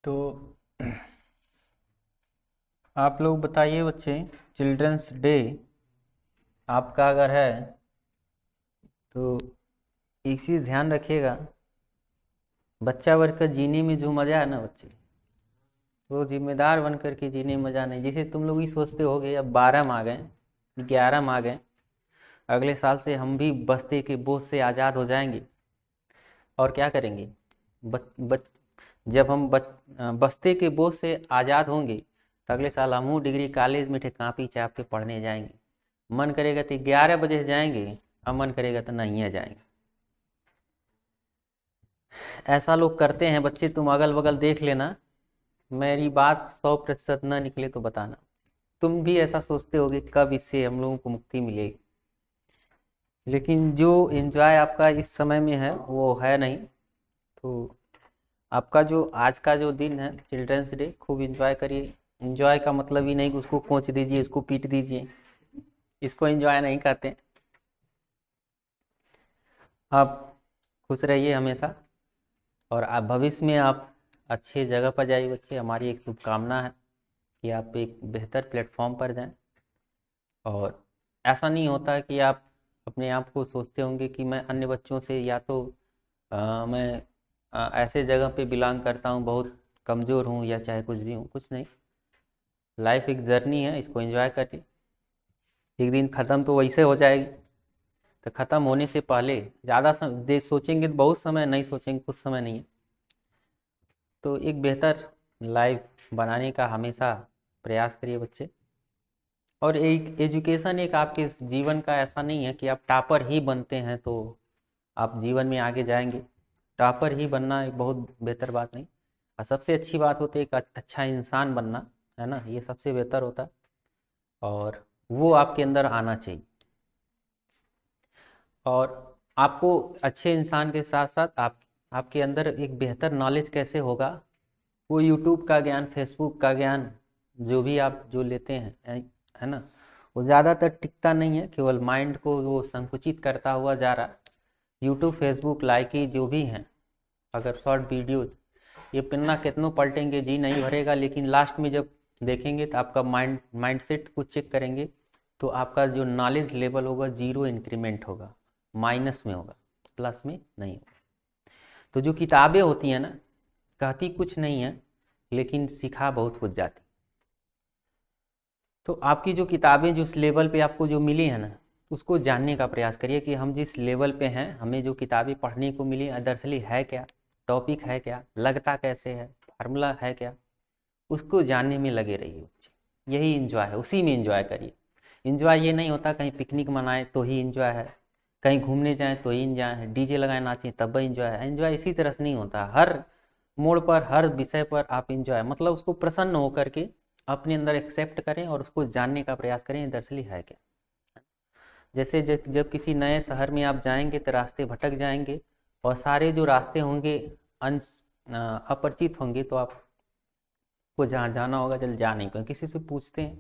तो आप लोग बताइए बच्चे, चिल्ड्रंस डे आपका अगर है तो एक चीज़ ध्यान रखिएगा। बच्चा बनकर जीने में जो मज़ा है ना बच्चे, वो जिम्मेदार बन कर के जीने में मज़ा नहीं। जैसे तुम लोग ही सोचते होगे अब 12 में आ गए, 11 में आ गए, अगले साल से हम भी बस्ते के बोझ से आज़ाद हो जाएंगे और क्या करेंगे। बच, बच, जब हम बस्ते के बोझ से आज़ाद होंगे तो अगले साल हम डिग्री कॉलेज में कापी चाप के पढ़ने जाएंगे। मन करेगा तो 11 बजे जाएंगे और मन करेगा तो नहीं जाएंगे। ऐसा लोग करते हैं बच्चे, तुम अगल बगल देख लेना, मेरी बात 100% ना निकले तो बताना। तुम भी ऐसा सोचते होगे कब इससे हम लोगों को मुक्ति मिलेगी, लेकिन जो एंजॉय आपका इस समय में है वो है नहीं। तो आपका जो आज का जो दिन है चिल्ड्रंस डे, खूब एंजॉय करिए। एंजॉय का मतलब ही नहीं कि उसको कोंच दीजिए, उसको पीट दीजिए, इसको एंजॉय नहीं कहते। आप खुश रहिए हमेशा और आप भविष्य में आप अच्छे जगह पर जाइए बच्चे। हमारी एक शुभकामना है कि आप एक बेहतर प्लेटफॉर्म पर जाएं। और ऐसा नहीं होता कि आप अपने आप को सोचते होंगे कि मैं अन्य बच्चों से या तो मैं ऐसे जगह पे बिलोंग करता हूँ, बहुत कमज़ोर हूँ या चाहे कुछ भी हूँ। कुछ नहीं, लाइफ एक जर्नी है, इसको एंजॉय करिए। एक दिन ख़त्म तो वैसे हो जाएगी, तो ख़त्म होने से पहले ज़्यादा सोचेंगे तो बहुत समय, नहीं सोचेंगे कुछ समय नहीं है। तो एक बेहतर लाइफ बनाने का हमेशा प्रयास करिए बच्चे। और एक एजुकेशन एक आपके जीवन का ऐसा नहीं है कि आप टॉपर ही बनते हैं तो आप जीवन में आगे जाएंगे। टॉपर ही बनना एक बहुत बेहतर बात नहीं, और सबसे अच्छी बात होती है एक अच्छा इंसान बनना, है ना, ये सबसे बेहतर होता है और वो आपके अंदर आना चाहिए। और आपको अच्छे इंसान के साथ साथ आपके अंदर एक बेहतर नॉलेज कैसे होगा, वो यूट्यूब का ज्ञान, फेसबुक का ज्ञान जो भी आप जो लेते हैं, है ना, वो ज़्यादातर टिकता नहीं है, केवल माइंड को वो संकुचित करता हुआ जा रहा। यूट्यूब फेसबुक लाइकी जो भी हैं, अगर शॉर्ट वीडियोज़, ये पन्ना कितनों पलटेंगे जी नहीं भरेगा, लेकिन लास्ट में जब देखेंगे तो आपका माइंडसेट को चेक करेंगे तो आपका जो नॉलेज लेवल होगा जीरो इंक्रीमेंट होगा, माइनस में होगा, प्लस में नहीं होगा। तो जो किताबें होती हैं ना, कहती कुछ नहीं है लेकिन सिखा बहुत कुछ जाती। तो आपकी जो किताबें जिस लेवल पे आपको जो मिली है ना, उसको जानने का प्रयास करिए कि हम जिस लेवल पे हैं, हमें जो किताबें पढ़ने को मिली दरअसल है क्या, टॉपिक है क्या, लगता कैसे है, फार्मूला है क्या, उसको जानने में लगे रहिए बच्चे। यही इन्जॉय है, उसी में इन्जॉय करिए। इन्जॉय ये नहीं होता कहीं पिकनिक मनाए तो ही इन्जॉय है, कहीं घूमने जाएं तो ही इन्जॉय है, डीजे लगाए नाचें तब इन्जॉय है। इन्जॉय इसी तरह से नहीं होता, हर मोड़ पर, हर विषय पर आप इन्जॉय मतलब उसको प्रसन्न होकर के अपने अंदर एक्सेप्ट करें और उसको जानने का प्रयास करें दरअसल है क्या। जैसे जब किसी नए शहर में आप जाएंगे तो रास्ते भटक जाएंगे और सारे जो रास्ते होंगे अपरिचित होंगे, तो आपको जहाँ जाना होगा जल्द जा नहीं पाएंगे, किसी से पूछते हैं।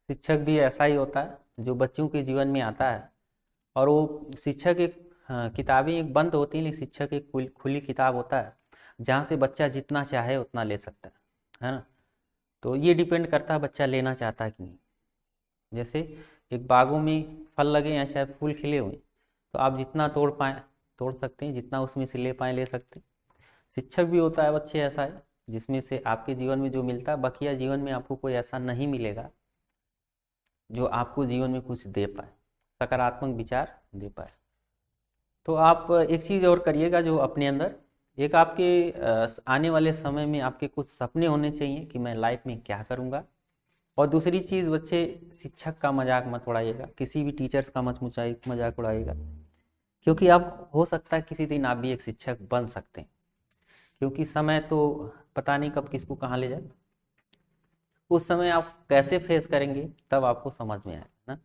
शिक्षक भी ऐसा ही होता है जो बच्चों के जीवन में आता है, और वो शिक्षक एक, किताबें एक बंद होती हैं, लेकिन शिक्षक एक खुली किताब होता है जहाँ से बच्चा जितना चाहे उतना ले सकता है ना। तो ये डिपेंड करता है बच्चा लेना चाहता है कि नहीं। जैसे एक बागों में फल लगे हैं चाहे फूल खिले हुए, तो आप जितना तोड़ पाएँ तोड़ सकते हैं, जितना उसमें से ले पाएँ ले सकते हैं। शिक्षक भी होता है बच्चे ऐसा है जिसमें से आपके जीवन में जो मिलता है, बकिया जीवन में आपको कोई ऐसा नहीं मिलेगा जो आपको जीवन में कुछ दे पाए, सकारात्मक विचार दे पाए। तो आप एक चीज़ और करिएगा, जो अपने अंदर एक आपके आने वाले समय में आपके कुछ सपने होने चाहिए कि मैं लाइफ में क्या करूँगा। और दूसरी चीज़ बच्चे, शिक्षक का मजाक मत उड़ाइएगा, किसी भी टीचर्स का मजाक उड़ाइएगा, क्योंकि आप हो सकता है किसी दिन आप भी एक शिक्षक बन सकते हैं। क्योंकि समय तो पता नहीं कब किसको कहाँ ले जाए, उस समय आप कैसे फेस करेंगे तब आपको समझ में आए ना।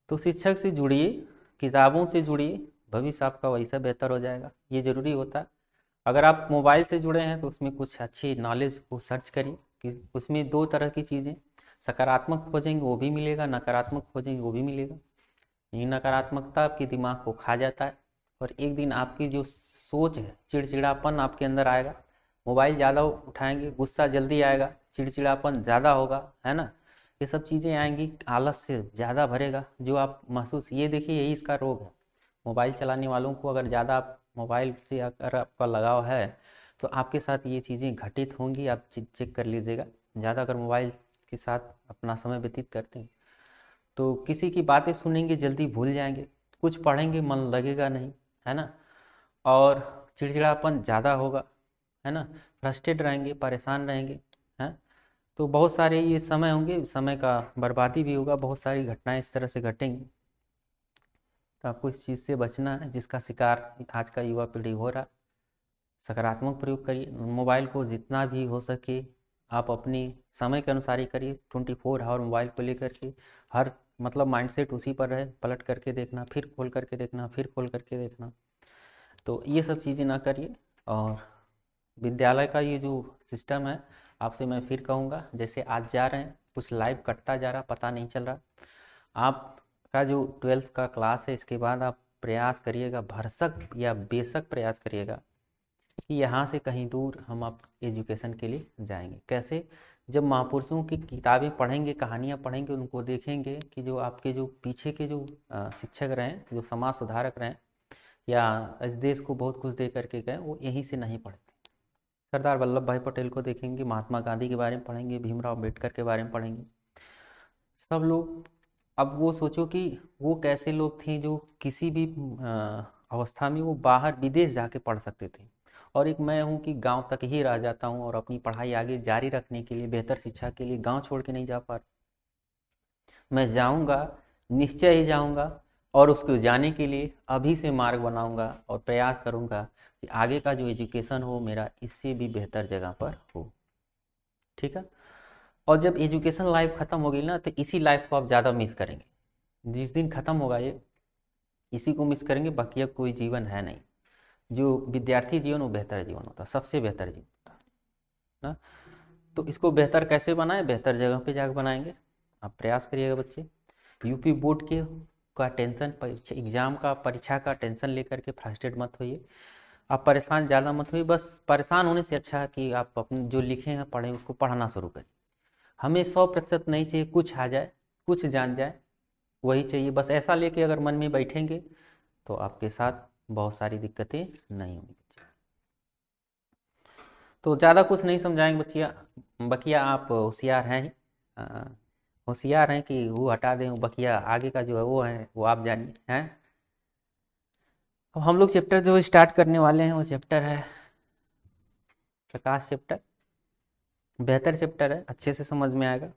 तो शिक्षक से जुड़िए, किताबों से जुड़िए, भविष्य आपका वैसा बेहतर हो जाएगा, ये ज़रूरी होता है। अगर आप मोबाइल से जुड़े हैं तो उसमें कुछ अच्छी नॉलेज को सर्च करिए कि उसमें दो तरह की चीज़ें, सकारात्मक खोजेंगे वो भी मिलेगा, नकारात्मक खोजेंगे वो भी मिलेगा। ये नकारात्मकता आपके दिमाग को खा जाता है और एक दिन आपकी जो सोच है, चिड़चिड़ापन आपके अंदर आएगा, मोबाइल ज़्यादा उठाएंगे गुस्सा जल्दी आएगा, चिड़चिड़ापन ज़्यादा होगा, है ना। ये सब चीज़ें आएंगी, आलस से ज़्यादा भरेगा जो आप महसूस, ये देखिए यही इसका रोग है। मोबाइल चलाने वालों को अगर ज़्यादा आप मोबाइल से अगर आपका लगाव है तो आपके साथ ये चीज़ें घटित होंगी, आप चेक कर लीजिएगा। ज़्यादा अगर मोबाइल के साथ अपना समय व्यतीत करते हैं तो किसी की बातें सुनेंगे जल्दी भूल जाएंगे, कुछ पढ़ेंगे मन लगेगा नहीं, है ना। और चिड़चिड़ापन ज़्यादा होगा, है ना। फ्रस्ट्रेट रहेंगे, परेशान रहेंगे, हैं। तो बहुत सारे ये समय होंगे, समय का बर्बादी भी होगा, बहुत सारी घटनाएं इस तरह से घटेंगी। तो आपको इस चीज़ से बचना है जिसका शिकार आज का युवा पीढ़ी हो रहा। सकारात्मक प्रयोग करिए, मोबाइल को जितना भी हो सके आप अपनी समय के अनुसार ही करिए। 24 आवर मोबाइल को लेकर के हर मतलब माइंडसेट उसी पर रहे, पलट करके देखना, फिर खोल करके देखना, फिर खोल करके देखना। तो ये सब चीज़ें ना करिए। और विद्यालय का ये जो सिस्टम है, आपसे मैं फिर कहूँगा, जैसे आज जा रहे हैं कुछ लाइव कटता जा रहा, पता नहीं चल रहा। आपका जो 12th का क्लास है इसके बाद आप प्रयास करिएगा, भरसक या बेशक प्रयास करिएगा कि यहाँ से कहीं दूर हम आप एजुकेशन के लिए जाएंगे। कैसे? जब महापुरुषों की किताबें पढ़ेंगे, कहानियाँ पढ़ेंगे, उनको देखेंगे कि जो आपके जो पीछे के जो शिक्षक रहे, जो समाज सुधारक रहे या इस देश को बहुत कुछ दे करके गए, वो यहीं से नहीं पढ़ते। सरदार वल्लभ भाई पटेल को देखेंगे, महात्मा गांधी के बारे में पढ़ेंगे, भीमराव अम्बेडकर के बारे में पढ़ेंगे, सब लोग। अब वो सोचो कि वो कैसे लोग थे जो किसी भी अवस्था में वो बाहर विदेश जाके पढ़ सकते थे। और एक मैं हूँ कि गांव तक ही रह जाता हूँ और अपनी पढ़ाई आगे जारी रखने के लिए, बेहतर शिक्षा के लिए गांव छोड़ के नहीं जा पा रहा। मैं जाऊँगा, निश्चय ही जाऊँगा, और उसको जाने के लिए अभी से मार्ग बनाऊँगा और प्रयास करूँगा कि आगे का जो एजुकेशन हो मेरा इससे भी बेहतर जगह पर हो। ठीक है। और जब एजुकेशन लाइफ ख़त्म होगी ना तो इसी लाइफ को आप ज़्यादा मिस करेंगे। जिस दिन ख़त्म होगा ये, इसी को मिस करेंगे, बाकी अब कोई जीवन है नहीं। जो विद्यार्थी जीवन वो बेहतर जीवन होता है, सबसे बेहतर जीवन होता है ना। तो इसको बेहतर कैसे बनाएं? बेहतर जगह पे जाकर बनाएंगे। आप प्रयास करिएगा बच्चे। यूपी बोर्ड के का टेंशन, परीक्षा एग्जाम का परीक्षा का टेंशन लेकर के फ्रस्ट्रेट मत होइए, आप परेशान ज़्यादा मत होइए। बस परेशान होने से अच्छा है कि आप अपने जो लिखे हैं पढ़ें, उसको पढ़ना शुरू करें। हमें 100% नहीं चाहिए कुछ आ जाए, कुछ जान जाए, वही चाहिए। बस ऐसा लेके अगर मन में बैठेंगे तो आपके साथ बहुत सारी दिक्कतें नहीं होंगी। तो ज़्यादा कुछ नहीं समझाएंगे बच्चिया, बकिया आप होशियार हैं ही, होशियार हैं कि वो हटा दें, बकिया आगे का जो है वो है, वो आप जानिए हैं। अब हम लोग चैप्टर जो स्टार्ट करने वाले हैं वो चैप्टर है प्रकाश चैप्टर। बेहतर चैप्टर है, अच्छे से समझ में आएगा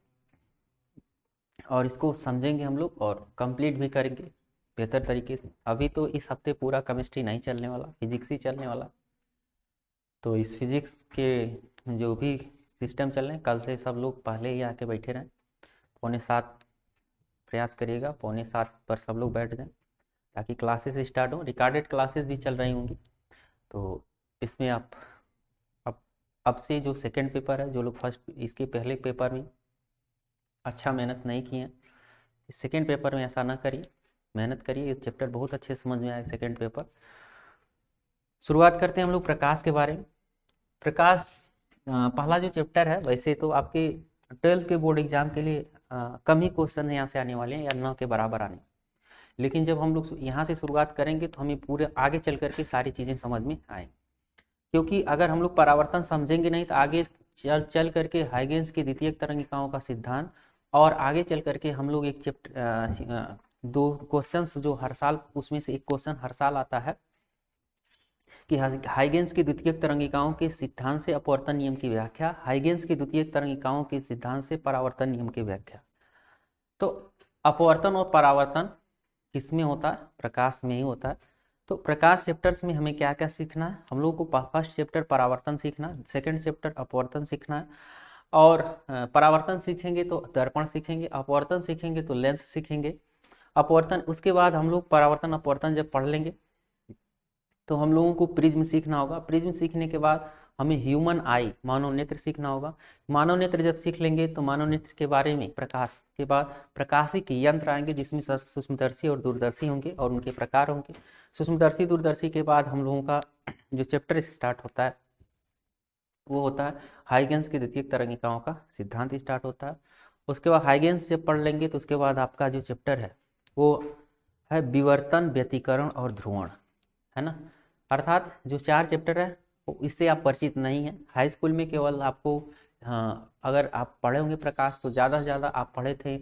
और इसको समझेंगे हम लोग और कंप्लीट भी करेंगे बेहतर तरीके से। अभी तो इस हफ्ते पूरा केमिस्ट्री नहीं चलने वाला, फिजिक्स ही चलने वाला। तो इस फिजिक्स के जो भी सिस्टम चल रहे हैं, कल से सब लोग पहले ही आके बैठे रहें। 6:45 प्रयास करिएगा, 6:45 पर सब लोग बैठ जाएं ताकि क्लासेस स्टार्ट हो। रिकॉर्डेड क्लासेस भी चल रही होंगी, तो इसमें आप अब से जो सेकंड पेपर है, जो लोग फर्स्ट इसके पहले पेपर में अच्छा मेहनत नहीं किए हैं, इस सेकंड पेपर में ऐसा ना करिए, मेहनत करिए। ये चैप्टर बहुत अच्छे समझ में आए सेकंड पेपर। शुरुआत करते हैं हम लोग प्रकाश के बारे में। प्रकाश पहला जो चैप्टर है, वैसे तो आपके 12th के बोर्ड एग्जाम के लिए कम ही क्वेश्चन यहाँ से आने वाले हैं या 9 के बराबर आने। लेकिन जब हम लोग यहाँ से शुरुआत करेंगे तो हमें पूरे आगे चल करके सारी चीज़ें समझ में आए। क्योंकि अगर हम लोग परावर्तन समझेंगे नहीं तो आगे चल करके हाइगेंस की द्वितीयक तरंगिकाओं का सिद्धांत, और आगे चल करके हम लोग एक चैप्टर 2 क्वेश्चंस जो हर साल, उसमें से एक क्वेश्चन हर साल आता है कि हाइगेंस की द्वितीयक तरंगिकाओं के सिद्धांत से अपवर्तन नियम की व्याख्या, हाइगेंस की द्वितीयक तरंगिकाओं के सिद्धांत से परावर्तन नियम की व्याख्या। तो अपवर्तन और परावर्तन किसमें होता है? प्रकाश में ही होता है। तो प्रकाश चैप्टर्स में हमें क्या क्या सीखना है? हम लोगों को फर्स्ट चैप्टर परावर्तन सीखना है, सेकंड चैप्टर अपवर्तन सीखना है। और परावर्तन सीखेंगे तो दर्पण सीखेंगे, अपवर्तन सीखेंगे तो लेंस सीखेंगे। अपवर्तन, उसके बाद हम लोग परावर्तन अपवर्तन जब पढ़ लेंगे तो हम लोगों को प्रिज्म सीखना होगा। प्रिज्म सीखने के बाद हमें ह्यूमन आई, मानव नेत्र सीखना होगा। मानव नेत्र जब सीख लेंगे तो मानव नेत्र के बारे में, प्रकाश के बाद प्रकाशिक यंत्र आएंगे जिसमें सूक्ष्मदर्शी और दूरदर्शी होंगे और उनके प्रकार होंगे। सूक्ष्मदर्शी दूरदर्शी के बाद हम लोगों का जो चैप्टर स्टार्ट होता है वो होता है हाइगेंस की द्वितीयक तरंगिकाओं का सिद्धांत स्टार्ट होता है। उसके बाद हाइगेंस जब पढ़ लेंगे तो उसके बाद आपका जो चैप्टर है वो है विवर्तन, व्यतिकरण और ध्रुवण, है ना। अर्थात जो 4 चैप्टर है वो इससे आप परिचित नहीं हैं। हाई स्कूल में केवल आपको, हाँ, अगर आप पढ़े होंगे प्रकाश तो ज़्यादा से ज़्यादा आप पढ़े थे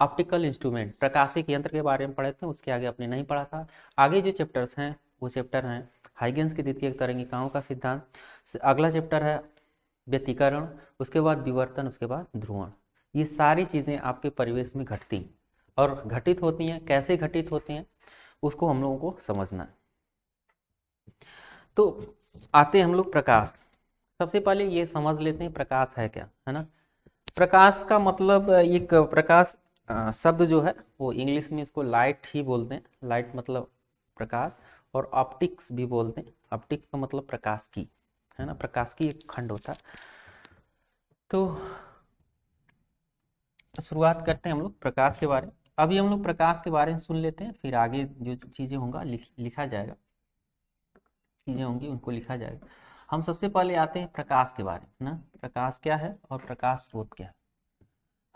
ऑप्टिकल इंस्ट्रूमेंट, प्रकाशिक यंत्र के बारे में पढ़े थे, उसके आगे आपने नहीं पढ़ा था। आगे जो चैप्टर्स हैं वो चैप्टर हैं हाइगेंस की द्वितीयक तरंगिकाओं का सिद्धांत, अगला चैप्टर है व्यतिकरण, उसके बाद विवर्तन, उसके बाद ध्रुवण। ये सारी चीज़ें आपके परिवेश में घटती हैं और घटित होती हैं, कैसे घटित होती हैं उसको हम लोगों को समझना है। तो आते हैं हम लोग प्रकाश। सबसे पहले ये समझ लेते हैं प्रकाश है क्या, है ना। प्रकाश का मतलब, एक प्रकाश शब्द जो है वो इंग्लिश में इसको लाइट ही बोलते हैं। लाइट मतलब प्रकाश, और ऑप्टिक्स भी बोलते हैं। ऑप्टिक्स का मतलब प्रकाश की, है ना, प्रकाश की एक खंड होता है। तो शुरुआत करते हैं हम लोग प्रकाश के बारे में। अभी हम लोग प्रकाश के बारे में सुन लेते हैं, फिर आगे जो चीज़ें होंगी लिखा जाएगा, चीज़ें होंगी उनको लिखा जाएगा। हम सबसे पहले आते हैं प्रकाश के बारे में ना। प्रकाश क्या है और प्रकाश स्रोत क्या है।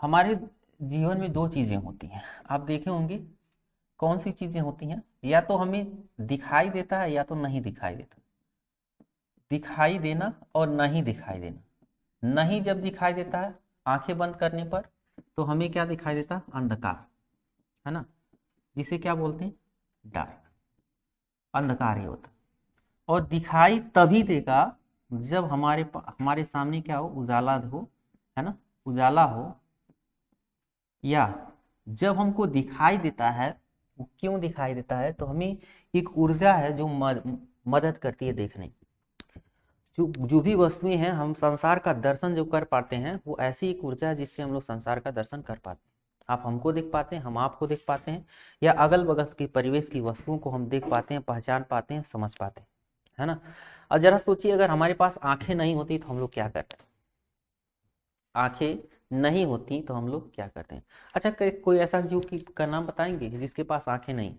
हमारे जीवन में 2 चीज़ें होती हैं, आप देखे होंगे। कौन सी चीज़ें होती हैं, या तो हमें दिखाई देता है या तो नहीं दिखाई देता। दिखाई देना और नहीं दिखाई देना। नहीं जब दिखाई देता है आंखें बंद करने पर तो हमें क्या दिखाई देता है, अंधकार, है ना, जिसे क्या बोलते हैं, डार्क, अंधकार ही होता। और दिखाई तभी देगा जब हमारे सामने क्या हो, उजाला हो, है ना, उजाला हो। या जब हमको दिखाई देता है, वो क्यों दिखाई देता है, तो हमें एक ऊर्जा है जो मदद करती है देखने की। जो भी वस्तुएं हैं, हम संसार का दर्शन जो कर पाते हैं वो ऐसी एक ऊर्जा है जिससे हम लोग संसार का दर्शन कर पाते हैं। आप हमको देख पाते हैं, हम आपको देख पाते हैं, या अगल बगल के परिवेश की वस्तुओं को हम देख पाते हैं, पहचान पाते हैं, समझ पाते हैं, है ना। और जरा सोचिए, अगर हमारे पास आंखें नहीं होती तो हम लोग क्या करते हैं। आंखें नहीं होती तो हम लोग क्या करते हैं। अच्छा, कोई ऐसा जीव का नाम बताएंगे जिसके पास आंखें नहीं।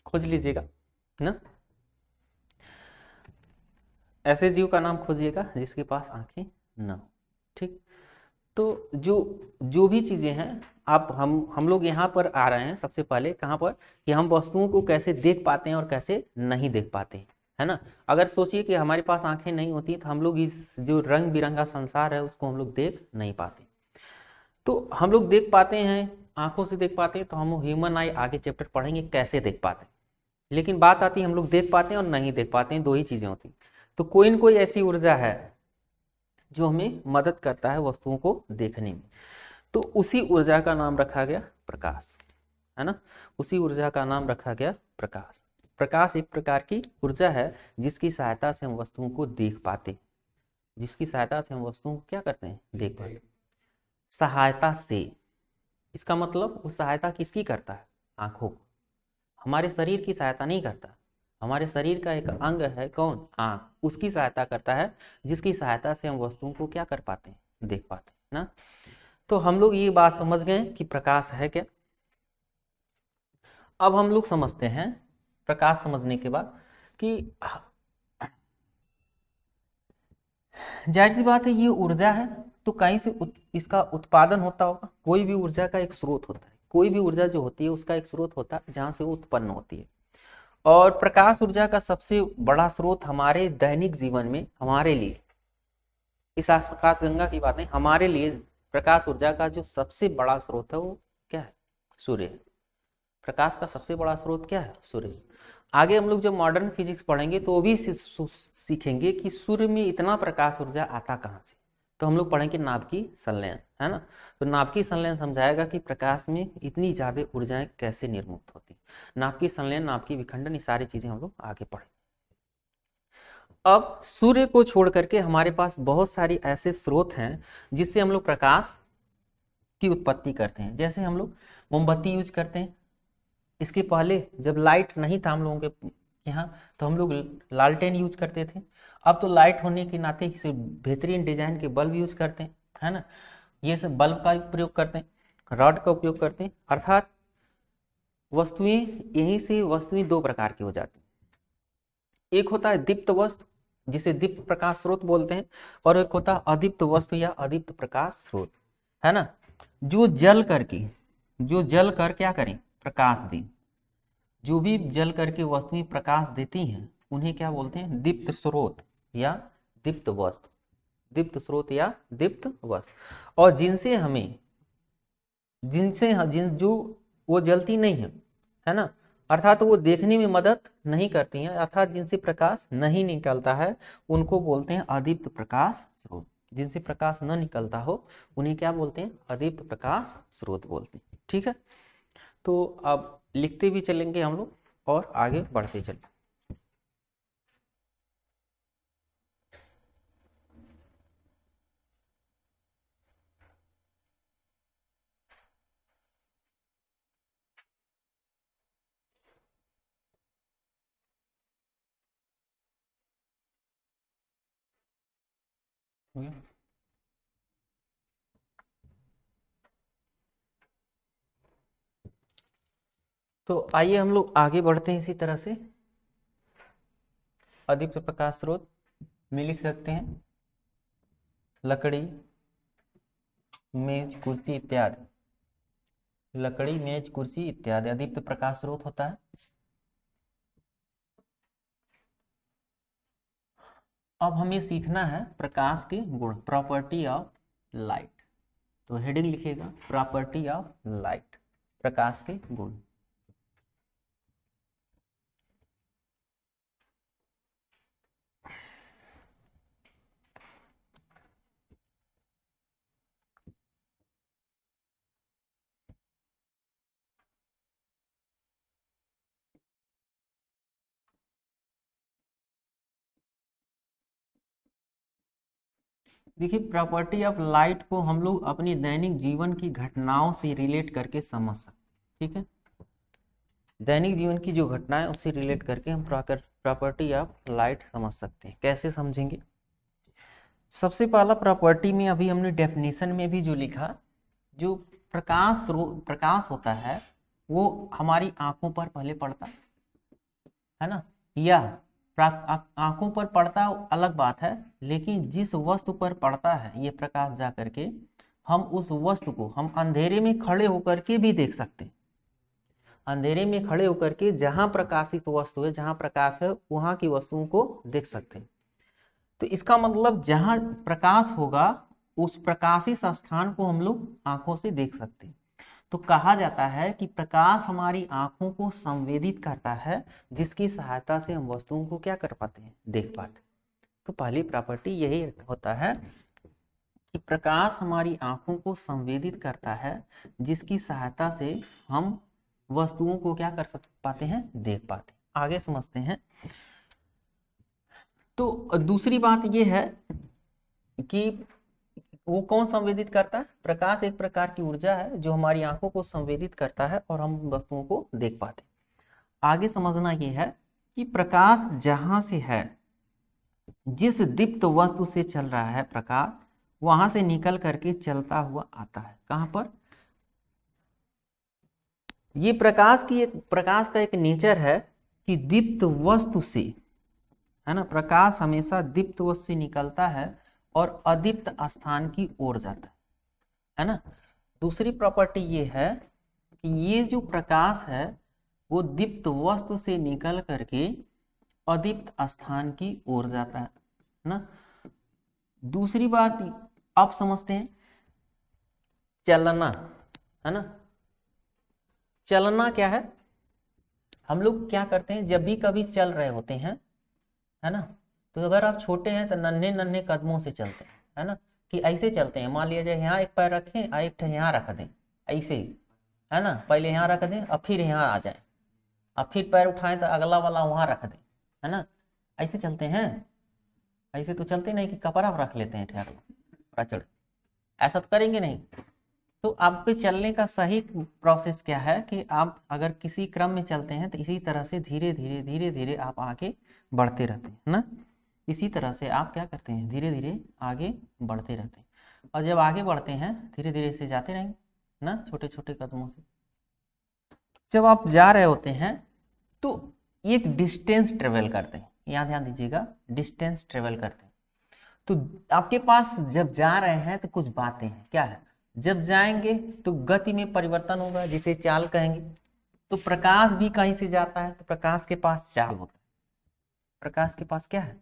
खोज लीजिएगा ना, ऐसे जीव का नाम खोजिएगा जिसके पास आंखें ना हो। ठीक। तो जो जो भी चीजें हैं, आप हम लोग यहाँ पर आ रहे हैं सबसे पहले कहाँ पर, कि हम वस्तुओं को कैसे देख पाते हैं और कैसे नहीं देख पाते हैं, है ना। अगर सोचिए कि हमारे पास आंखें नहीं होती तो हम लोग इस जो रंग बिरंगा संसार है उसको हम लोग देख नहीं पाते। तो हम लोग देख पाते हैं, आंखों से देख पाते हैं, तो हम ह्यूमन आई आगे चैप्टर पढ़ेंगे कैसे देख पाते हैं। लेकिन बात आती है हम लोग देख पाते हैं और नहीं देख पाते हैं, 2 ही चीजें होती हैं। तो कोई न कोई ऐसी ऊर्जा है जो हमें मदद करता है वस्तुओं को देखने में। तो उसी ऊर्जा का नाम रखा गया प्रकाश, है ना। उसी ऊर्जा का नाम रखा गया प्रकाश। प्रकाश एक प्रकार की ऊर्जा है जिसकी सहायता से हम वस्तुओं को देख पाते हैं। जिसकी सहायता से हम वस्तुओं को क्या करते हैं, देख पाते हैं। सहायता से, इसका मतलब वो सहायता किसकी करता है, आंखों को। हमारे शरीर की सहायता नहीं करता। हमारे शरीर का एक अंग है कौन, आंख, उसकी सहायता करता है, जिसकी सहायता से हम वस्तुओं को क्या कर पाते हैं, देख पाते हैं ना। तो हम लोग ये बात समझ गए कि प्रकाश है क्या। अब हम लोग समझते हैं प्रकाश समझने के बाद कि जाहिर सी बात है ये ऊर्जा है तो कहीं से इसका उत्पादन होता होगा। कोई भी ऊर्जा का एक स्रोत होता है, कोई भी ऊर्जा जो होती है उसका एक स्रोत होता है जहां से वो उत्पन्न होती है। और प्रकाश ऊर्जा का सबसे बड़ा स्रोत हमारे दैनिक जीवन में हमारे लिए, इस आकाश गंगा की बात नहीं, हमारे लिए प्रकाश ऊर्जा का जो सबसे बड़ा स्रोत है वो क्या है, सूर्य। प्रकाश का सबसे बड़ा स्रोत क्या है, सूर्य। आगे हम लोग जब मॉडर्न फिजिक्स पढ़ेंगे तो वो भी सीखेंगे कि सूर्य में इतना प्रकाश ऊर्जा आता कहाँ से। तो हम लोग पढ़ेंगे नाभिकीय संलयन, है ना। तो नाभिकीय संलयन समझाएगा कि प्रकाश में इतनी ज्यादा ऊर्जाएं कैसे निर्मुक्त होती। नाभिकीय संलयन, नाभिकीय विखंडन, ये सारी चीजें हम लोग आगे पढ़ें। अब सूर्य को छोड़ करके हमारे पास बहुत सारी ऐसे स्रोत हैं जिससे हम लोग प्रकाश की उत्पत्ति करते हैं। जैसे हम लोग मोमबत्ती यूज करते हैं। इसके पहले जब लाइट नहीं था हम लोगों के यहाँ तो हम लोग लालटेन यूज करते थे। अब तो लाइट होने के नाते बेहतरीन डिजाइन के बल्ब यूज करते हैं, है ना। ये सब बल्ब का प्रयोग करते हैं, रॉड का उपयोग करते हैं। अर्थात वस्तुएं, यहीं से वस्तुएं 2 प्रकार की हो जाती हैं। एक होता है दीप्त वस्तु जिसे दीप्त प्रकाश स्रोत बोलते हैं, और एक होता है अदीप्त वस्तु या अदीप्त प्रकाश स्रोत, है ना। जो जल कर क्या करें, प्रकाश दें, जो भी जल करके वस्तुएं प्रकाश देती हैं उन्हें क्या बोलते हैं, दीप्त स्रोत या दीप्त वस्तु, दीप्त स्रोत या दीप्त वस्तु। और जिन जो वो जलती नहीं है ना, अर्थात वो देखने में मदद नहीं करती हैं, अर्थात जिनसे प्रकाश नहीं निकलता है उनको बोलते हैं अदीप्त प्रकाश स्रोत। जिनसे प्रकाश न निकलता हो उन्हें क्या बोलते हैं, अदीप्त प्रकाश स्रोत बोलते हैं। ठीक है, तो अब लिखते भी चलेंगे हम लोग और आगे बढ़ते चलेंगे। तो आइए हम लोग आगे बढ़ते हैं इसी तरह से। अदीप्त प्रकाश स्रोत में लिख सकते हैं लकड़ी, मेज, कुर्सी इत्यादि। लकड़ी, मेज, कुर्सी इत्यादि अदीप्त प्रकाश स्रोत होता है। अब हमें सीखना है प्रकाश के गुण, प्रॉपर्टी ऑफ लाइट। तो हेडिंग लिखिएगा प्रॉपर्टी ऑफ लाइट, प्रकाश के गुण। देखिए, प्रॉपर्टी ऑफ लाइट को हम लोग अपनी दैनिक जीवन की घटनाओं से रिलेट करके समझ सकते हैं। ठीक है, दैनिक जीवन की जो घटनाएं उससे रिलेट करके हम प्रॉपर्टी ऑफ लाइट समझ सकते हैं। कैसे समझेंगे, सबसे पहला प्रॉपर्टी में अभी हमने डेफिनेशन में भी जो लिखा, जो प्रकाश होता है वो हमारी आंखों पर पहले पड़ता है ना, या आंखों पर पड़ता अलग बात है, लेकिन जिस वस्तु पर पड़ता है ये प्रकाश जा करके हम उस वस्तु को हम अंधेरे में खड़े होकर के भी देख सकते हैं। अंधेरे में खड़े होकर के जहां प्रकाशित वस्तु है, जहां प्रकाश है वहां की वस्तुओं को देख सकते हैं। तो इसका मतलब जहां प्रकाश होगा उस प्रकाशित स्थान को हम लोग आंखों से देख सकते हैं। तो कहा जाता है कि प्रकाश हमारी आंखों को संवेदित करता है, जिसकी सहायता से हम वस्तुओं को क्या कर पाते हैं, देख पाते हैं। तो पहली प्रॉपर्टी यही होता है कि प्रकाश हमारी आंखों को संवेदित करता है, जिसकी सहायता से हम वस्तुओं को क्या कर पाते हैं, देख पाते हैं। आगे समझते हैं। तो दूसरी बात यह है कि वो कौन संवेदित करता है, प्रकाश एक प्रकार की ऊर्जा है जो हमारी आंखों को संवेदित करता है और हम वस्तुओं को देख पाते हैं। आगे समझना यह है कि प्रकाश जहां से है, जिस दीप्त वस्तु से चल रहा है प्रकाश, वहां से निकल करके चलता हुआ आता है। कहां पर, ये प्रकाश का एक नेचर है कि दीप्त वस्तु से, है ना, प्रकाश हमेशा दीप्त वस्तु से निकलता है और अदीप्त स्थान की ओर जाता है ना। दूसरी प्रॉपर्टी ये है कि ये जो प्रकाश है वो दीप्त वस्तु से निकल करके अदीप्त स्थान की ओर जाता है ना। दूसरी बात आप समझते हैं, चलना, है ना। चलना क्या है, हम लोग क्या करते हैं जब भी कभी चल रहे होते हैं, है ना, तो अगर आप छोटे हैं तो नन्हे नन्हे कदमों से चलते हैं, है ना, कि ऐसे चलते हैं। मान लिया जाए यहाँ एक पैर रखें और एक यहाँ रख दें, ऐसे ही, है ना, पहले यहाँ रख दें और फिर यहाँ आ जाए, और फिर पैर उठाएं तो अगला वाला वहाँ रख दें, है ना, ऐसे चलते हैं। ऐसे तो चलते नहीं कि कपड़ा रख लेते हैं ठहर चढ़, ऐसा तो करेंगे नहीं। तो आपके चलने का सही प्रोसेस क्या है कि आप अगर किसी क्रम में चलते हैं तो इसी तरह से धीरे धीरे आप आगे बढ़ते रहते हैं ना। इसी तरह से आप क्या करते हैं, धीरे धीरे आगे बढ़ते रहते हैं, और जब आगे बढ़ते हैं धीरे धीरे से जाते रहेंगे ना, छोटे छोटे कदमों से। जब आप जा रहे होते हैं तो एक डिस्टेंस ट्रेवल करते हैं, यहाँ ध्यान दीजिएगा, डिस्टेंस ट्रेवल करते हैं। तो आपके पास जब जा रहे हैं तो कुछ बातें हैं, क्या है, जब जाएंगे तो गति में परिवर्तन होगा जिसे चाल कहेंगे। तो प्रकाश भी कहीं से जाता है तो प्रकाश के पास चाल होता है, प्रकाश के पास क्या है,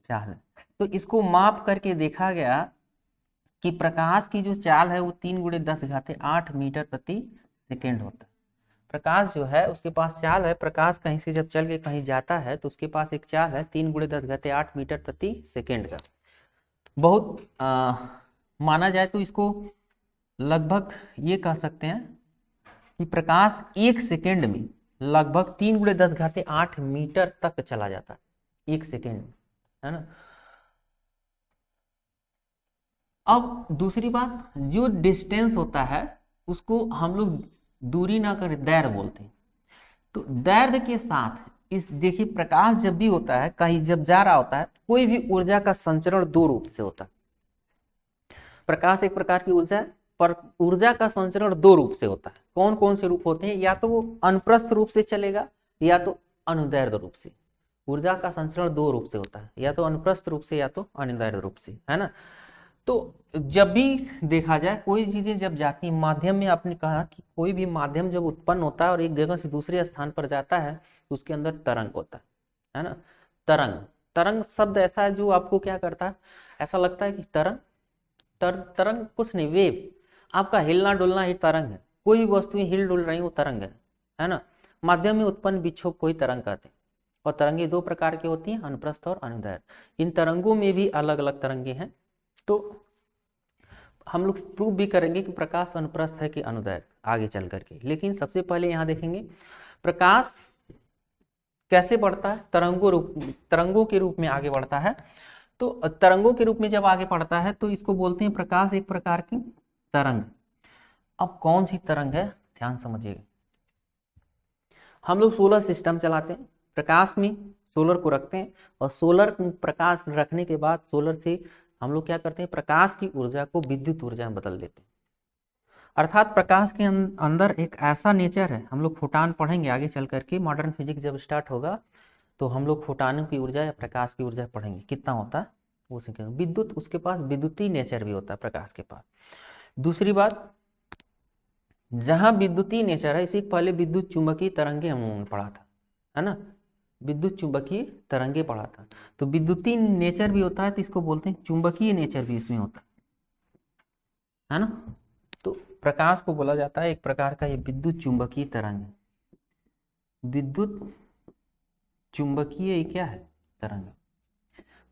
चाल है। तो इसको माप करके देखा गया कि प्रकाश की जो चाल है वो 3×10⁸ मीटर प्रति सेकेंड होता है। प्रकाश जो है उसके पास चाल है, प्रकाश कहीं से जब चल के कहीं जाता है तो उसके पास एक चाल है 3×10⁸ मीटर प्रति सेकेंड का। बहुत माना जाए तो इसको लगभग ये कह सकते हैं कि प्रकाश 1 सेकेंड में लगभग 3×10⁸ मीटर तक चला जाता है, 1 सेकेंड में, है ना। अब दूसरी बात, जो डिस्टेंस होता है उसको हम लोग दूरी ना करें दैर्घ्य बोलते हैं। तो दैर्घ्य के साथ इस देखिए, प्रकाश जब भी होता है कहीं जब जा रहा होता है, कोई भी ऊर्जा का संचरण दो रूप से होता है। प्रकाश एक प्रकार की ऊर्जा है, पर ऊर्जा का संचरण दो रूप से होता है। कौन कौन से रूप होते हैं, या तो वो अनुप्रस्थ रूप से चलेगा या तो अनुदैर्घ्य रूप से। ऊर्जा का संचरण दो रूप से होता है, या तो अनुप्रस्थ रूप से या तो अनुदैर्घ्य रूप से, है ना। तो जब भी देखा जाए कोई चीजें जब जाती है माध्यम में, आपने कहा कि कोई भी माध्यम जब उत्पन्न होता है और एक जगह से दूसरे स्थान पर जाता है तो उसके अंदर तरंग होता है ना। तरंग, तरंग शब्द ऐसा है जो आपको क्या करता है, ऐसा लगता है कि तरंग तरंग कुछ नहीं, वेव, आपका हिलना डुलना ही तरंग है। कोई भी वस्तुएं हिल डुल रही वो तरंग है ना। माध्यम में उत्पन्न विक्षोभ को ही तरंग कहते हैं। और तरंगे दो प्रकार की होती हैं, अनुप्रस्थ और अनुदैर्घ्य। इन तरंगों में भी अलग अलग तरंगे हैं। तो हम लोग प्रूव भी करेंगे कि प्रकाश अनुप्रस्थ है कि अनुदैर्घ्य आगे चल करके। लेकिन सबसे पहले यहाँ देखेंगे प्रकाश कैसे बढ़ता है, तरंगों के रूप में आगे बढ़ता है। तो तरंगों के रूप में जब आगे बढ़ता है तो इसको बोलते हैं प्रकाश एक प्रकार की तरंग। अब कौन सी तरंग है, ध्यान समझिएगा। हम लोग सोलर सिस्टम चलाते हैं, प्रकाश में सोलर को रखते हैं और सोलर प्रकाश रखने के बाद सोलर से हम लोग क्या करते हैं, प्रकाश की ऊर्जा को विद्युत ऊर्जा में बदल देते हैं। अर्थात प्रकाश के अंदर एक ऐसा नेचर है, हम लोग फोटान पढ़ेंगे आगे चल करके, मॉडर्न फिजिक्स जब स्टार्ट होगा तो हम लोग फोटानों की ऊर्जा या प्रकाश की ऊर्जा पढ़ेंगे, कितना होता है वो सीखेंगे। विद्युत, उसके पास विद्युतीय नेचर भी होता है प्रकाश के पास। दूसरी बात, जहां विद्युतीय नेचर है, इसी पहले विद्युत चुंबकीय तरंगे हम लोगों ने पढ़ा था, है ना, विद्युत चुंबकीय तरंगे पढ़ा था। तो विद्युतीय नेचर भी होता है तो इसको बोलते हैं चुंबकीय नेचर भी इसमें होता है ना। तो प्रकाश को बोला जाता है एक प्रकार का ये विद्युत चुंबकीय तरंग है। विद्युत चुंबकीय क्या है, तरंग।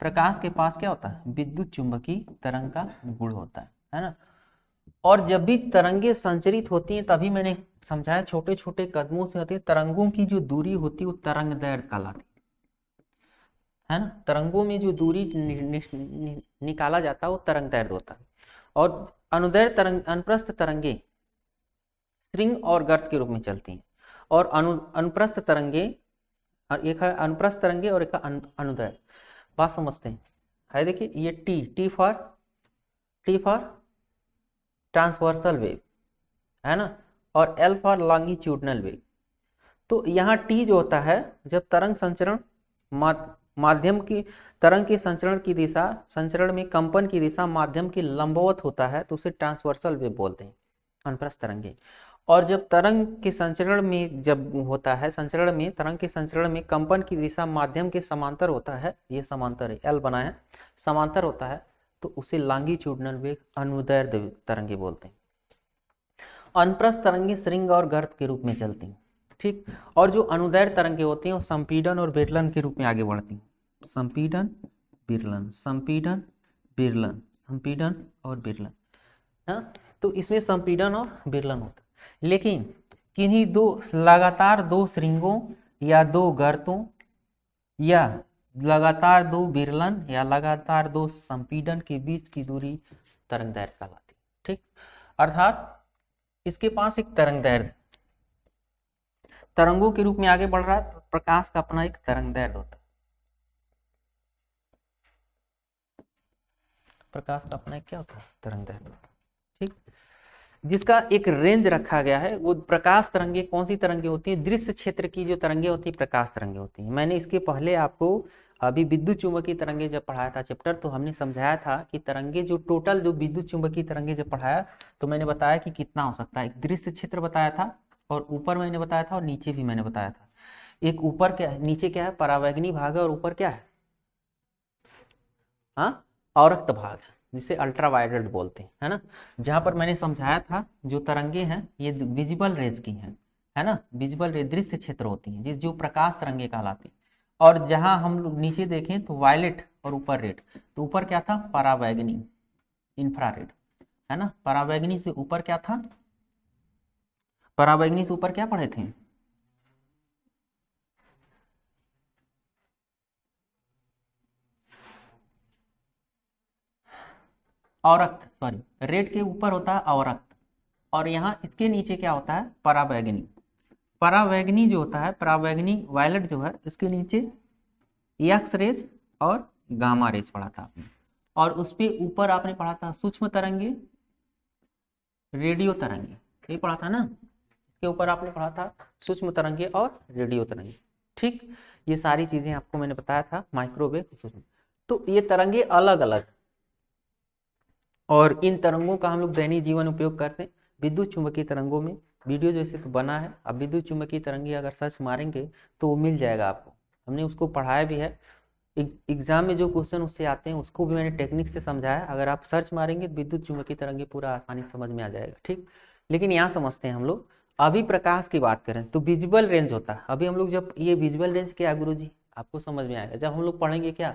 प्रकाश के पास क्या होता है, विद्युत चुंबकीय तरंग का गुण होता है ना। और जब भी तरंगे संचरित होती हैं, तभी मैंने समझाया छोटे छोटे कदमों से होती है। तरंगों की जो दूरी होती है वो तरंग दैर्घ्य कहलाती है ना। तरंगों में जो दूरी निकाला जाता है वो तरंग दैर्घ्य होता है। और अनुदैर्घ्य तरंग, अनुप्रस्थ तरंगे स्ट्रिंग और गर्त के रूप में चलती हैं। और अनुप्रस्थ तरंगे, एक है अनुप्रस्थ तरंगे और एक अनुदैर्घ्य। बात समझते हैं, है देखिए ये टी फॉर ट्रांसवर्सल वेव, है ना, और एल फॉर लॉन्गिट्यूडनल वेव। तो यहाँ टी जो होता है, जब तरंग संचरण माध्यम की तरंग के संचरण की दिशा, संचरण में कंपन की दिशा माध्यम के लंबवत होता है तो उसे ट्रांसवर्सल वेव बोलते हैं, अनुप्रस्थ तरंगे। और जब तरंग के संचरण में जब होता है, संचरण में तरंग के संचरण में कंपन की दिशा माध्यम के समांतर होता है, ये समांतर है, एल बना है, समांतर होता है, तो उसे लॉन्गिट्यूडनल वेव, अनुदैर्घ्य तरंगे बोलते हैं। अनुप्रस्थ तरंगे श्रृंग और गर्त के रूप में चलती हैं, ठीक। और जो अनुदैर्घ्य तरंगे होती हैं वो संपीड़न और विरलन के रूप में आगे बढ़ती हैं। संपीड़न विरलन, संपीड़न विरलन, संपीड़न और विरलन, हाँ। तो इसमें संपीड़न और विरलन होता है। लेकिन किन्हीं दो लगातार दो श्रृंगों या दो गर्तों या लगातार दो विरलन या लगातार दो संपीड़न के बीच की दूरी तरंग दैर्घ्य कहलाती है, ठीक। अर्थात इसके पास एक तरंग दैर्घ्य, तरंगों के रूप में आगे बढ़ रहा है, तो प्रकाश का अपना एक तरंग दैर्घ्य होता है। प्रकाश का अपना क्या होता है, तरंग दैर्घ्य, ठीक, जिसका एक रेंज रखा गया है। वो प्रकाश तरंगे कौन सी तरंगे होती हैं, दृश्य क्षेत्र की जो तरंगे होती है प्रकाश तरंगे होती हैं। मैंने इसके पहले आपको अभी विद्युत चुंबकीय तरंगे जब पढ़ाया था चैप्टर, तो हमने समझाया था कि तरंगे जो टोटल जो विद्युत चुंबकीय तरंगे जब पढ़ाया तो मैंने बताया कि कितना हो सकता है। एक दृश्य क्षेत्र बताया था, और ऊपर मैंने बताया था, और नीचे भी मैंने बताया था। एक ऊपर क्या है, नीचे क्या है, परावैगनी भाग है, और ऊपर क्या है, हाँ, अवरक्त भाग है, जिसे अल्ट्रावायलेट बोलते हैं, है ना। जहां पर मैंने समझाया था जो तरंगे हैं ये विजिबल रेज की हैं, है ना, विजिबल रेज दृश्य क्षेत्र होती हैं, जिस जो प्रकाश तरंगे कहलाती हैं। और जहां हम लोग नीचे देखें तो वायलेट और ऊपर रेड, तो ऊपर क्या था, परावैगनी, इंफ्रारेड, है ना। परावैगनी से ऊपर क्या था, परावैगनी से ऊपर क्या पढ़े थे, अवरक्त, सॉरी, रेड के ऊपर होता है अवरक्त, और यहाँ इसके नीचे क्या होता है, परावैगनी। परावैगनी जो होता है, परावैगनी वायलेट जो है, इसके नीचे एक्स रेज और गामा रेज पढ़ा था आपने, और उस पे ऊपर आपने पढ़ा था सूक्ष्म तरंगे, रेडियो तरंगे, ये पढ़ा था ना। इसके ऊपर आपने पढ़ा था सूक्ष्म तरंगे और रेडियो तरंगे, ठीक। ये सारी चीजें आपको मैंने बताया था, माइक्रोवेव सूक्ष्म। तो ये तरंगे अलग अलग, और इन तरंगों का हम लोग दैनिक जीवन उपयोग करते हैं। विद्युत चुंबकीय तरंगों में वीडियो जैसे तो बना है, अब विद्युत चुंबकीय तरंगे अगर सर्च मारेंगे तो वो मिल जाएगा आपको, हमने उसको पढ़ाया भी है। एग्जाम में जो क्वेश्चन उससे आते हैं उसको भी मैंने टेक्निक से समझाया, अगर आप सर्च मारेंगे तो विद्युत चुंबकीय तरंगे पूरा आसानी से समझ में आ जाएगा, ठीक। लेकिन यहाँ समझते हैं हम लोग, अभी प्रकाश की बात करें तो विजिबल रेंज होता है। अभी हम लोग जब ये विजिबल रेंज क्या है गुरुजी, आपको समझ में आएगा जब हम लोग पढ़ेंगे क्या,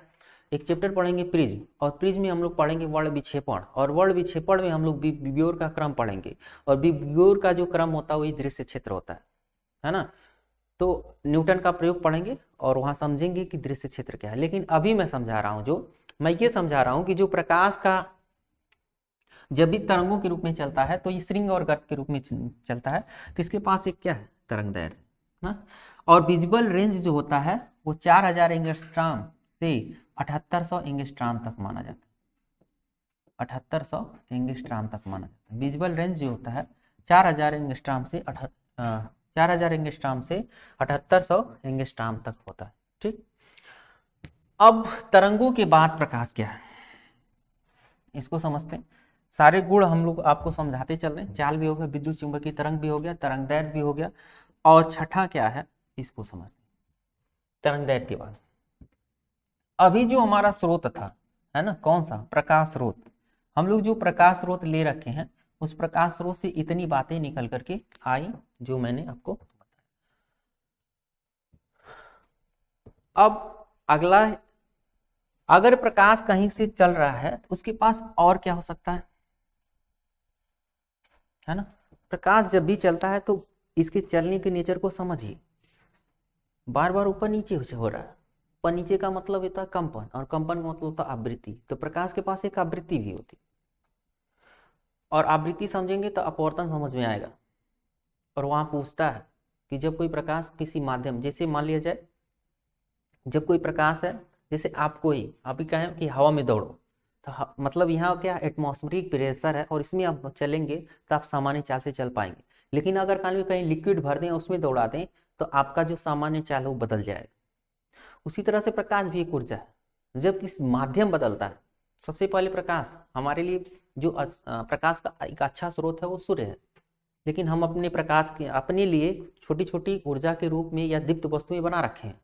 एक चैप्टर पढ़ेंगे प्रिज्म, और प्रिज्म में हम लोग पढ़ेंगे वर्ण विक्षेपण, और वर्ण विक्षेपण में हम लोग विबग्योर का क्रम पढ़ेंगे, और विबग्योर का जो क्रम होता है वही दृश्य क्षेत्र होता है ना। तो न्यूटन का प्रयोग पढ़ेंगे और वहां समझेंगे कि दृश्य क्षेत्र क्या है। लेकिन अभी मैं समझा रहा हूं, जो मैं ये समझा रहा हूं कि जो प्रकाश का जब भी तरंगों के रूप में चलता है तो ये श्रृंग और गर्त के रूप में चलता है, तो इसके पास एक क्या है, तरंग दैर्ध्य ना। और विजिबल रेंज जो होता है वो 4000 एंगस्ट्रॉम से 7800 एंगस्ट्रॉम तक माना जाता है, 7800 एंगस्ट्रॉम तक माना जाता है। विजिबल रेंज जो होता है 4000 एंगस्ट्रॉम से 4000 एंगस्ट्रॉम से 7800 एंगस्ट्रॉम तक होता है, ठीक। अब तरंगों के बाद प्रकाश क्या है, इसको समझते हैं। सारे गुण हम लोग आपको समझाते चल रहे हैं, चाल भी हो गया, विद्युत चुंबकीय तरंग भी हो गया, तरंग दैर्ध्य भी हो गया, और छठा क्या है इसको समझते हैं। तरंग दैर्ध्य के बाद अभी जो हमारा स्रोत था, है ना, कौन सा, प्रकाश स्रोत। हम लोग जो प्रकाश स्रोत ले रखे हैं उस प्रकाश स्रोत से इतनी बातें निकल करके आई जो मैंने आपको बताया। अब अगला, अगर प्रकाश कहीं से चल रहा है तो उसके पास और क्या हो सकता है ना। प्रकाश जब भी चलता है तो इसके चलने के नेचर को समझिए, बार बार ऊपर नीचे हो रहा है। ऊपर नीचे का मतलब होता है कंपन, और कंपन का मतलब होता है आवृत्ति। तो प्रकाश के पास एक आवृत्ति भी होती, और आवृत्ति समझेंगे तो अपवर्तन समझ में आएगा। और वहां पूछता है कि जब कोई प्रकाश किसी माध्यम, जैसे मान लिया जाए जब कोई प्रकाश है, जैसे आपको ही आप ही कहें कि हवा में दौड़ो, तो मतलब यहाँ क्या एटमॉस्फेरिक प्रेशर है, और इसमें आप चलेंगे तो आप सामान्य चाल से चल पाएंगे। लेकिन अगर कहीं लिक्विड भर दें उसमें दौड़ा दें तो आपका जो सामान्य चाल है वो बदल जाएगा। उसी तरह से प्रकाश भी एक ऊर्जा है। जब किस माध्यम बदलता है, सबसे पहले प्रकाश हमारे लिए जो प्रकाश का एक अच्छा स्रोत है वो सूर्य है, लेकिन हम अपने प्रकाश के अपने लिए छोटी छोटी ऊर्जा के रूप में या दीप्त वस्तुएं बना रखे हैं।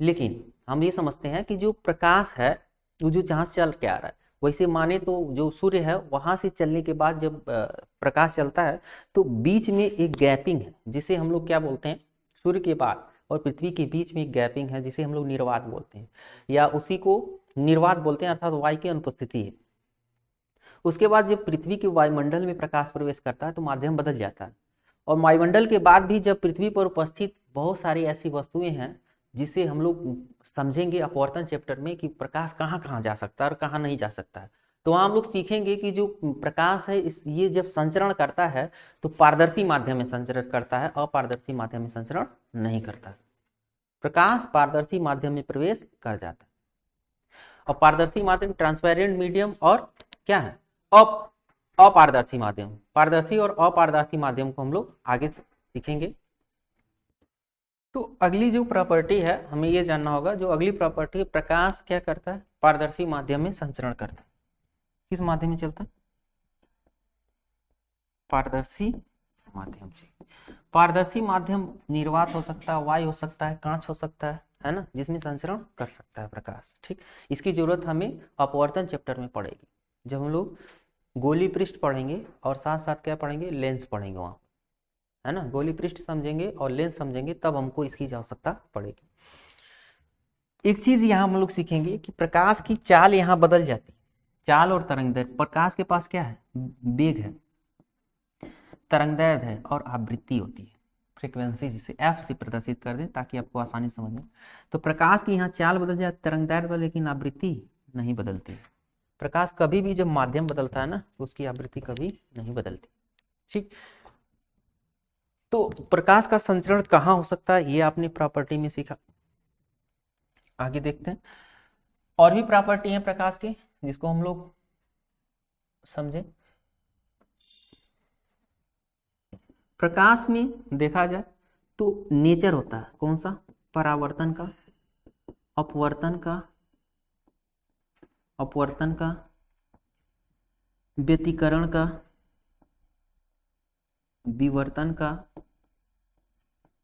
लेकिन हम ये समझते हैं कि जो प्रकाश है वो जो जहाँ से चल के आ रहा है, वैसे माने तो जो सूर्य है वहां से चलने के बाद जब प्रकाश चलता है तो बीच में एक गैपिंग है, जिसे हम लोग क्या बोलते हैं, सूर्य के बाद और पृथ्वी के बीच में एक गैपिंग है जिसे हम लोग निर्वात बोलते हैं, या उसी को निर्वात बोलते हैं, अर्थात वायु की अनुपस्थिति है। उसके बाद जब पृथ्वी के वायुमंडल में प्रकाश प्रवेश करता है तो माध्यम बदल जाता है, और वायुमंडल के बाद भी जब पृथ्वी पर उपस्थित बहुत सारी ऐसी वस्तुएं हैं जिसे हम लोग समझेंगे अपवर्तन चैप्टर में कि प्रकाश कहाँ कहाँ जा सकता है और कहाँ नहीं जा सकता है। तो वहाँ हम लोग सीखेंगे कि जो प्रकाश है ये जब संचरण करता है तो पारदर्शी माध्यम में संचरण करता है, अपारदर्शी माध्यम में संचरण नहीं करता। प्रकाश पारदर्शी माध्यम में प्रवेश कर जाता है, और पारदर्शी माध्यम ट्रांसपेरेंट मीडियम, और क्या है अपारदर्शी माध्यम। पारदर्शी और अपारदर्शी माध्यम को हम लोग आगे सीखेंगे। तो अगली जो प्रॉपर्टी है हमें ये जानना होगा, जो अगली प्रॉपर्टी, प्रकाश क्या करता है, पारदर्शी माध्यम में संचरण करता है। किस माध्यम में चलता है, पारदर्शी माध्यम से। पारदर्शी माध्यम निर्वात हो सकता है, वायु हो सकता है, कांच हो सकता है ना, जिसमें संचरण कर सकता है प्रकाश। ठीक, इसकी जरूरत हमें अपवर्तन चैप्टर में पड़ेगी, जब हम लोग गोली पृष्ठ पढ़ेंगे और साथ साथ क्या पढ़ेंगे, लेंस पढ़ेंगे वहाँ, है ना। गोली पृष्ठ समझेंगे और लेंस समझेंगे, तब हमको इसकी आवश्यकता पड़ेगी। एक चीज यहाँ हम लोग सीखेंगे कि प्रकाश की चाल यहाँ बदल जाती है, चाल और तरंग दैर्ध्य। प्रकाश के पास क्या है, वेग है, तरंग दैर्ध्य है और आवृत्ति होती है, फ्रीक्वेंसी, जिसे एफ से प्रदर्शित कर दें ताकि आपको आसानी समझ में। तो प्रकाश की यहाँ चाल बदल जाती, तरंग दैर्ध्य, लेकिन आवृत्ति नहीं बदलती है। प्रकाश कभी भी जब माध्यम बदलता है ना, तो उसकी आवृत्ति कभी नहीं बदलती। ठीक, तो प्रकाश का संचरण कहाँ हो सकता है, ये आपने प्रॉपर्टी में सीखा। आगे देखते हैं, और भी प्रॉपर्टी है प्रकाश की जिसको हम लोग समझे। प्रकाश में देखा जाए तो नेचर होता है कौन सा, परावर्तन का, अपवर्तन का, व्यतिकरण का, विवर्तन का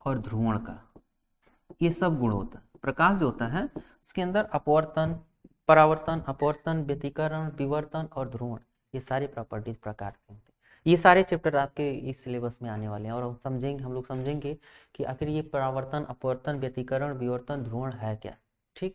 और ध्रुवण का। ये सब गुण होता है। प्रकाश जो होता है इसके अंदर अपवर्तन, परावर्तन, अपवर्तन, व्यतिकरण, विवर्तन और ध्रुवण, ये सारे प्रॉपर्टीज प्रकाश के होते हैं। ये सारे चैप्टर आपके इस सिलेबस में आने वाले हैं और हम लोग समझेंगे कि आखिर ये परावर्तन, अपवर्तन, व्यतिकरण, विवर्तन, ध्रुवण है क्या। ठीक।